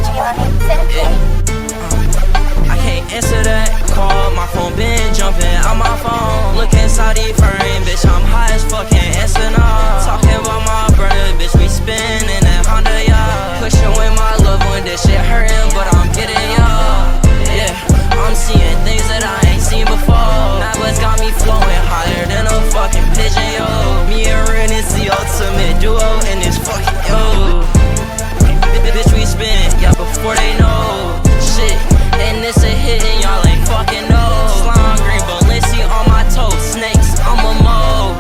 I can't answer that call, my phone been jumping out my phone. Look inside the frame, bitch, I'm high as fuck, can't answer no. Talking about my brother, bitch, we spinning that Honda, yeah. Pushing with my love when this shit hurting, but I'm getting y'all. Yeah, I'm seeing things that I ain't seen before. That what's got me flowing higher than a fucking pigeon, yo. Me and Ren is the ultimate duo in this fucking, yo. Bitch, we spin, yeah, before they know. Shit, and it's a hit and y'all ain't fucking know. Slime green, Balenci on my toes. Snakes, I'm a mo.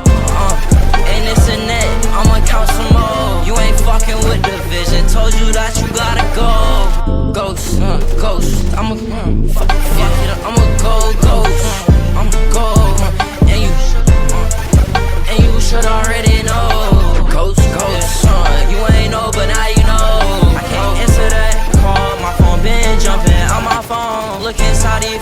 And it's a net, I'ma count some more. You ain't fucking with the vision, told you that you gotta go. Ghost, ghost, I'ma fuck it up, I'ma go ghost. I'ma go, and you should already know. Ghost, ghost, you ain't know, but now you know. I can't answer that call, my phone been jumping out my phone. Look inside the